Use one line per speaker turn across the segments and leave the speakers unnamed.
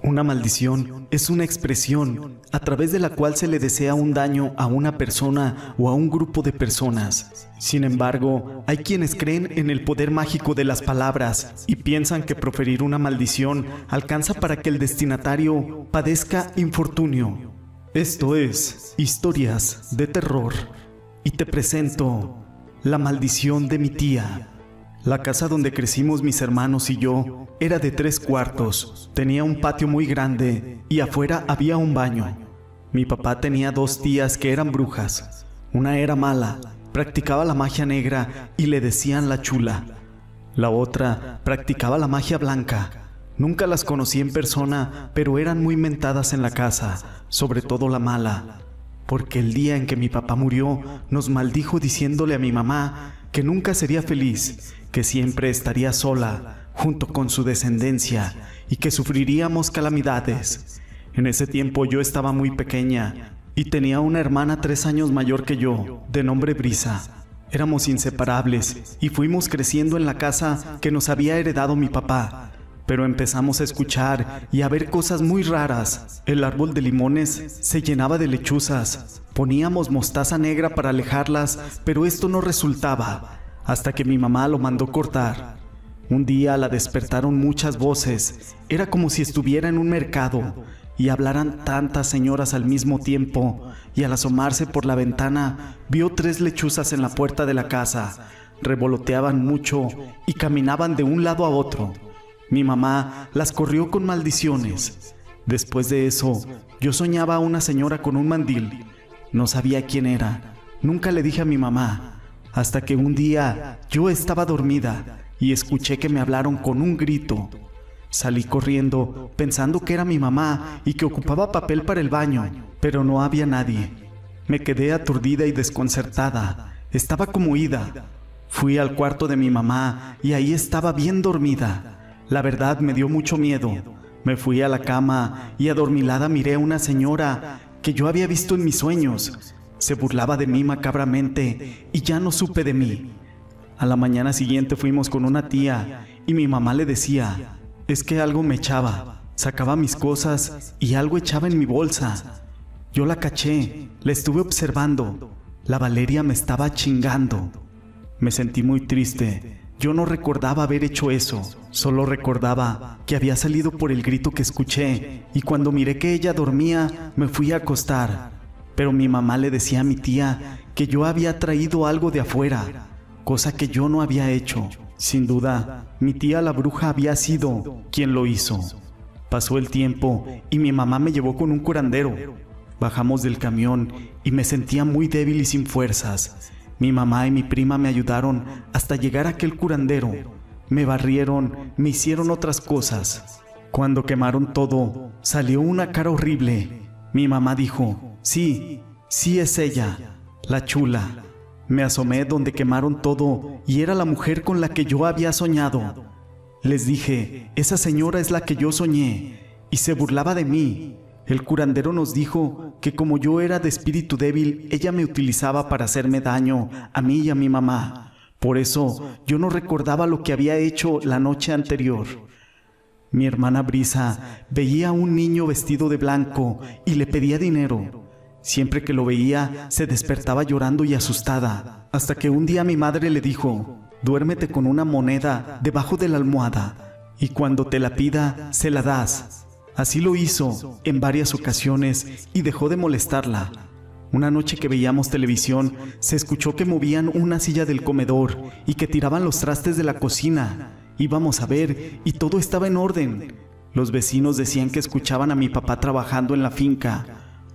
Una maldición es una expresión a través de la cual se le desea un daño a una persona o a un grupo de personas. Sin embargo, hay quienes creen en el poder mágico de las palabras y piensan que proferir una maldición alcanza para que el destinatario padezca infortunio. Esto es Historias de Terror y te presento La maldición de mi tía. La casa donde crecimos mis hermanos y yo era de 3 cuartos, tenía un patio muy grande y afuera había un baño. Mi papá tenía 2 tías que eran brujas. Una era mala, practicaba la magia negra y le decían la chula. La otra practicaba la magia blanca. Nunca las conocí en persona, pero eran muy mentadas en la casa, sobre todo la mala, porque el día en que mi papá murió nos maldijo diciéndole a mi mamá que nunca sería feliz, que siempre estaría sola, junto con su descendencia, y que sufriríamos calamidades. En ese tiempo yo estaba muy pequeña, y tenía una hermana 3 años mayor que yo, de nombre Brisa. Éramos inseparables, y fuimos creciendo en la casa que nos había heredado mi papá. Pero empezamos a escuchar y a ver cosas muy raras. El árbol de limones se llenaba de lechuzas. Poníamos mostaza negra para alejarlas, pero esto no resultaba, hasta que mi mamá lo mandó cortar. Un día la despertaron muchas voces. Era como si estuviera en un mercado y hablaran tantas señoras al mismo tiempo, y al asomarse por la ventana vio 3 lechuzas en la puerta de la casa. Revoloteaban mucho y caminaban de un lado a otro. Mi mamá las corrió con maldiciones. Después de eso, yo soñaba a una señora con un mandil. No sabía quién era. Nunca le dije a mi mamá, hasta que un día yo estaba dormida y escuché que me hablaron con un grito. Salí corriendo pensando que era mi mamá y que ocupaba papel para el baño, pero no había nadie. Me quedé aturdida y desconcertada. Estaba como ida. Fui al cuarto de mi mamá y ahí estaba bien dormida. La verdad me dio mucho miedo. Me fui a la cama y adormilada miré a una señora que yo había visto en mis sueños. Se burlaba de mí macabramente y ya no supe de mí. A la mañana siguiente fuimos con una tía y mi mamá le decía, es que algo me echaba. Sacaba mis cosas y algo echaba en mi bolsa. Yo la caché, la estuve observando. La Valeria me estaba chingando. Me sentí muy triste. Yo no recordaba haber hecho eso, solo recordaba que había salido por el grito que escuché, y cuando miré que ella dormía, me fui a acostar. Pero mi mamá le decía a mi tía que yo había traído algo de afuera, cosa que yo no había hecho. Sin duda, mi tía la bruja había sido quien lo hizo. Pasó el tiempo y mi mamá me llevó con un curandero. Bajamos del camión y me sentía muy débil y sin fuerzas. Mi mamá y mi prima me ayudaron hasta llegar a aquel curandero. Me barrieron, me hicieron otras cosas. Cuando quemaron todo, salió una cara horrible. Mi mamá dijo, sí, sí es ella, la chula. Me asomé donde quemaron todo y era la mujer con la que yo había soñado. Les dije, esa señora es la que yo soñé, y se burlaba de mí. El curandero nos dijo que como yo era de espíritu débil, ella me utilizaba para hacerme daño a mí y a mi mamá. Por eso yo no recordaba lo que había hecho la noche anterior. Mi hermana Brisa veía a un niño vestido de blanco y le pedía dinero. Siempre que lo veía, se despertaba llorando y asustada, hasta que un día mi madre le dijo, duérmete con una moneda debajo de la almohada, y cuando te la pida, se la das. Así lo hizo en varias ocasiones y dejó de molestarla. Una noche que veíamos televisión, se escuchó que movían una silla del comedor y que tiraban los trastes de la cocina. Íbamos a ver y todo estaba en orden. Los vecinos decían que escuchaban a mi papá trabajando en la finca.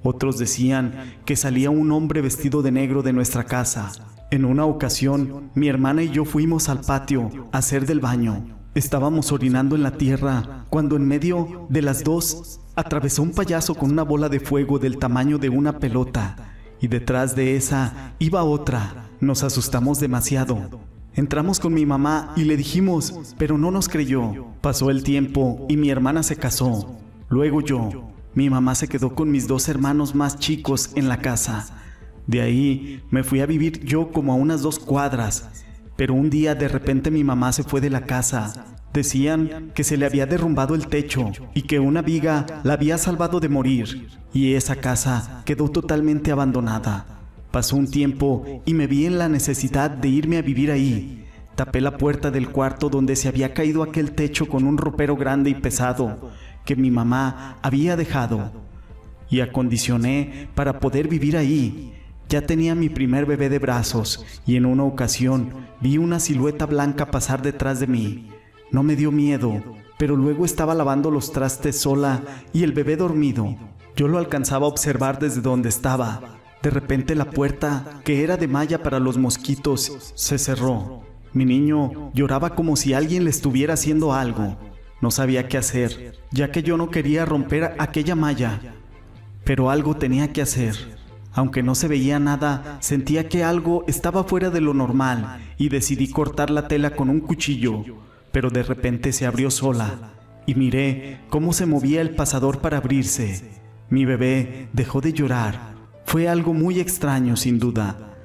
Otros decían que salía un hombre vestido de negro de nuestra casa. En una ocasión, mi hermana y yo fuimos al patio a hacer del baño. Estábamos orinando en la tierra cuando en medio de las dos atravesó un payaso con una bola de fuego del tamaño de una pelota, y detrás de esa iba otra. Nos asustamos demasiado. Entramos con mi mamá y le dijimos, pero no nos creyó. Pasó el tiempo y mi hermana se casó. Luego yo. Mi mamá se quedó con mis 2 hermanos más chicos en la casa. De ahí me fui a vivir yo como a unas 2 cuadras. Pero un día de repente mi mamá se fue de la casa. Decían que se le había derrumbado el techo y que una viga la había salvado de morir, y esa casa quedó totalmente abandonada. Pasó un tiempo y me vi en la necesidad de irme a vivir ahí. Tapé la puerta del cuarto donde se había caído aquel techo con un ropero grande y pesado que mi mamá había dejado, y acondicioné para poder vivir ahí. Ya tenía mi primer bebé de brazos y en una ocasión vi una silueta blanca pasar detrás de mí. No me dio miedo, pero luego estaba lavando los trastes sola y el bebé dormido. Yo lo alcanzaba a observar desde donde estaba. De repente la puerta, que era de malla para los mosquitos, se cerró. Mi niño lloraba como si alguien le estuviera haciendo algo. No sabía qué hacer, ya que yo no quería romper aquella malla. Pero algo tenía que hacer. Aunque no se veía nada, sentía que algo estaba fuera de lo normal y decidí cortar la tela con un cuchillo. Pero de repente se abrió sola y miré cómo se movía el pasador para abrirse. Mi bebé dejó de llorar. Fue algo muy extraño, sin duda.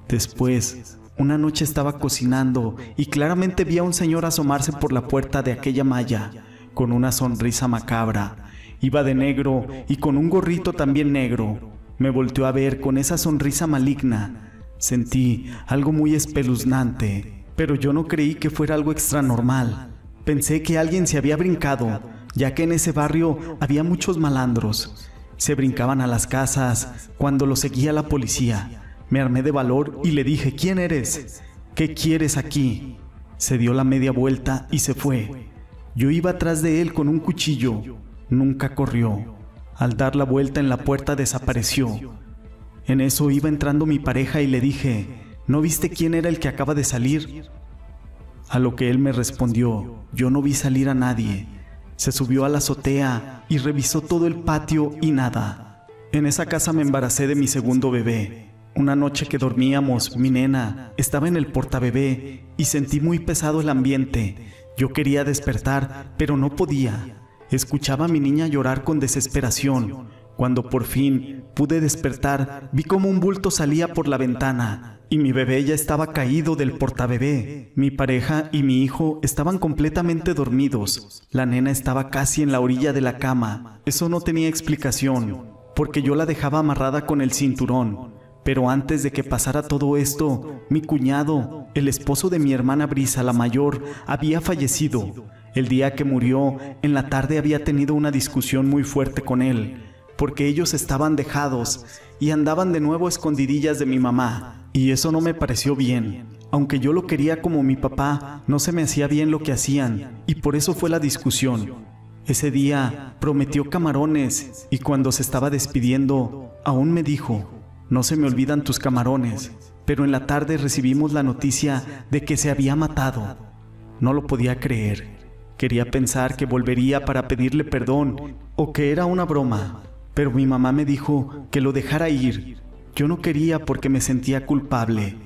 Después, una noche estaba cocinando y claramente vi a un señor asomarse por la puerta de aquella malla, con una sonrisa macabra. Iba de negro y con un gorrito también negro. Me volteó a ver con esa sonrisa maligna. Sentí algo muy espeluznante. Pero yo no creí que fuera algo extranormal. Pensé que alguien se había brincado, ya que en ese barrio había muchos malandros. Se brincaban a las casas cuando lo seguía la policía. Me armé de valor y le dije: ¿Quién eres? ¿Qué quieres aquí? Se dio la media vuelta y se fue. Yo iba atrás de él con un cuchillo. Nunca corrió. Al dar la vuelta en la puerta desapareció. En eso iba entrando mi pareja y le dije: ¿No viste quién era el que acaba de salir? A lo que él me respondió: yo no vi salir a nadie. Se subió a la azotea y revisó todo el patio y nada. En esa casa me embaracé de mi segundo bebé. Una noche que dormíamos, mi nena estaba en el portabebé y sentí muy pesado el ambiente. Yo quería despertar, pero no podía. Escuchaba a mi niña llorar con desesperación. Cuando por fin pude despertar, vi como un bulto salía por la ventana y mi bebé ya estaba caído del portabebé. Mi pareja y mi hijo estaban completamente dormidos. La nena estaba casi en la orilla de la cama. Eso no tenía explicación, porque yo la dejaba amarrada con el cinturón. Pero antes de que pasara todo esto, mi cuñado, el esposo de mi hermana Brisa, la mayor, había fallecido. El día que murió, en la tarde había tenido una discusión muy fuerte con él, porque ellos estaban dejados y andaban de nuevo a escondidillas de mi mamá, y eso no me pareció bien. Aunque yo lo quería como mi papá, no se me hacía bien lo que hacían, y por eso fue la discusión. Ese día prometió camarones, y cuando se estaba despidiendo, aún me dijo: no se me olvidan tus camarones. Pero en la tarde recibimos la noticia de que se había matado. No lo podía creer. Quería pensar que volvería para pedirle perdón, o que era una broma. Pero mi mamá me dijo que lo dejara ir. Yo no quería porque me sentía culpable.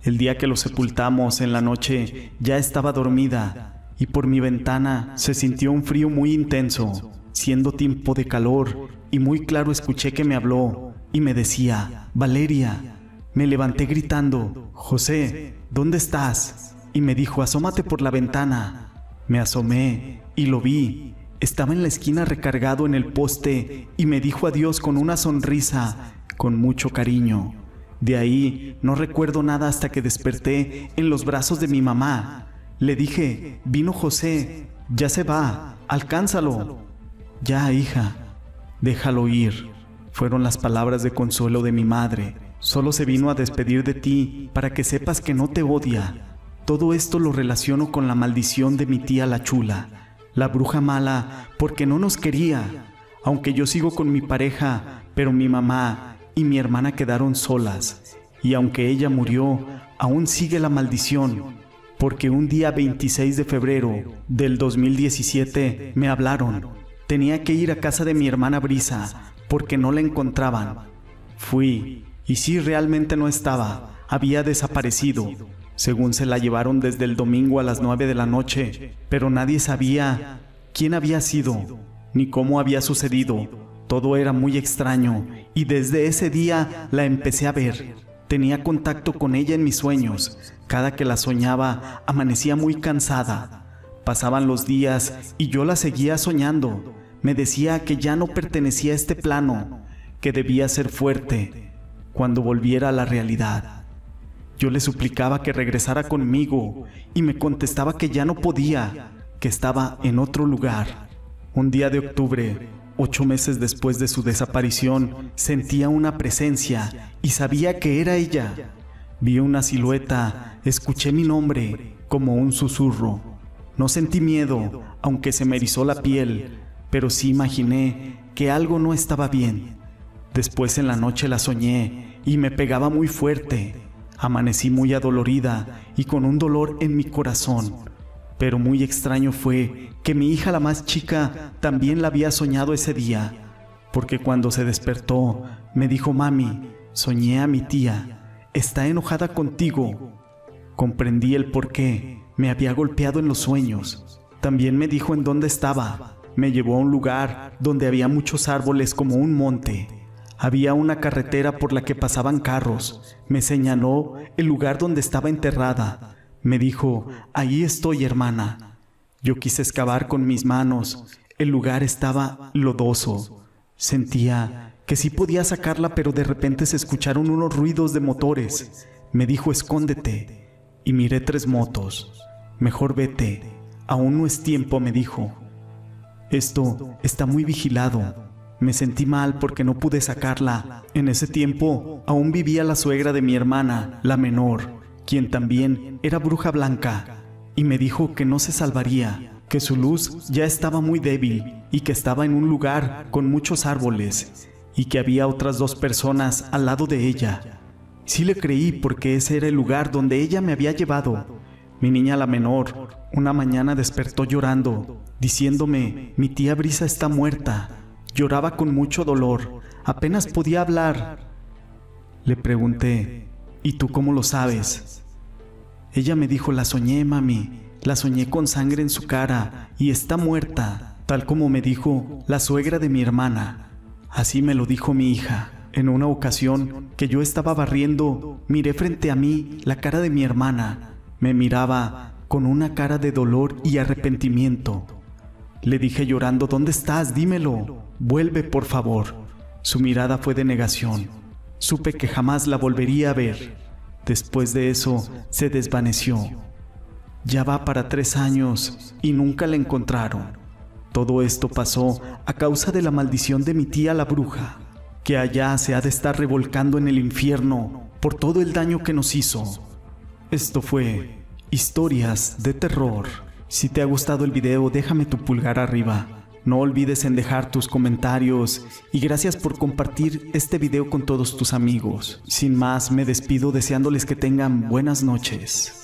El día que lo sepultamos en la noche ya estaba dormida y por mi ventana se sintió un frío muy intenso, siendo tiempo de calor, y muy claro escuché que me habló y me decía: Valeria. Me levanté gritando: José, ¿dónde estás? Y me dijo: asómate por la ventana. Me asomé y lo vi. Estaba en la esquina recargado en el poste y me dijo adiós con una sonrisa, con mucho cariño. De ahí no recuerdo nada hasta que desperté en los brazos de mi mamá. Le dije: vino José, ya se va, alcánzalo. Ya, hija, déjalo ir. Fueron las palabras de consuelo de mi madre. Solo se vino a despedir de ti para que sepas que no te odia. Todo esto lo relaciono con la maldición de mi tía la Chula, la bruja mala, porque no nos quería. Aunque yo sigo con mi pareja, pero mi mamá y mi hermana quedaron solas. Y aunque ella murió, aún sigue la maldición, porque un día 26 de febrero del 2017 me hablaron. Tenía que ir a casa de mi hermana Brisa, porque no la encontraban. Fui, y sí, realmente no estaba, había desaparecido. Según se la llevaron desde el domingo a las 9 de la noche, pero nadie sabía quién había sido, ni cómo había sucedido. Todo era muy extraño, y desde ese día la empecé a ver. Tenía contacto con ella en mis sueños. Cada que la soñaba, amanecía muy cansada. Pasaban los días y yo la seguía soñando. Me decía que ya no pertenecía a este plano, que debía ser fuerte cuando volviera a la realidad. Yo le suplicaba que regresara conmigo y me contestaba que ya no podía, que estaba en otro lugar. Un día de octubre, 8 meses después de su desaparición, sentía una presencia y sabía que era ella. Vi una silueta, escuché mi nombre como un susurro. No sentí miedo, aunque se me erizó la piel, pero sí imaginé que algo no estaba bien. Después en la noche la soñé y me pegaba muy fuerte. Amanecí muy adolorida y con un dolor en mi corazón. Pero muy extraño fue que mi hija, la más chica, también la había soñado ese día, porque cuando se despertó me dijo: mami, soñé a mi tía, está enojada contigo. Comprendí el por qué me había golpeado en los sueños. También me dijo en dónde estaba. Me llevó a un lugar donde había muchos árboles, como un monte. Había una carretera por la que pasaban carros. Me señaló el lugar donde estaba enterrada. Me dijo: ahí estoy, hermana. Yo quise excavar con mis manos. El lugar estaba lodoso. Sentía que sí podía sacarla, pero de repente se escucharon unos ruidos de motores. Me dijo: escóndete. Y miré 3 motos. Mejor vete. Aún no es tiempo, me dijo. Esto está muy vigilado. Me sentí mal porque no pude sacarla. En ese tiempo aún vivía la suegra de mi hermana, la menor, quien también era bruja blanca, y me dijo que no se salvaría, que su luz ya estaba muy débil y que estaba en un lugar con muchos árboles y que había otras 2 personas al lado de ella. Sí le creí, porque ese era el lugar donde ella me había llevado. Mi niña, la menor, una mañana despertó llorando, diciéndome: mi tía Brisa está muerta. Lloraba con mucho dolor, apenas podía hablar. Le pregunté: ¿y tú cómo lo sabes? Ella me dijo: la soñé, mami, la soñé con sangre en su cara y está muerta, tal como me dijo la suegra de mi hermana. Así me lo dijo mi hija. En una ocasión que yo estaba barriendo, miré frente a mí la cara de mi hermana. Me miraba con una cara de dolor y arrepentimiento. Le dije llorando: ¿dónde estás? Dímelo. Vuelve, por favor. Su mirada fue de negación. Supe que jamás la volvería a ver. Después de eso, se desvaneció. Ya va para 3 años y nunca la encontraron. Todo esto pasó a causa de la maldición de mi tía la bruja, que allá se ha de estar revolcando en el infierno por todo el daño que nos hizo. Esto fue Historias de Terror. Si te ha gustado el video, déjame tu pulgar arriba. No olvides en dejar tus comentarios y gracias por compartir este video con todos tus amigos. Sin más, me despido deseándoles que tengan buenas noches.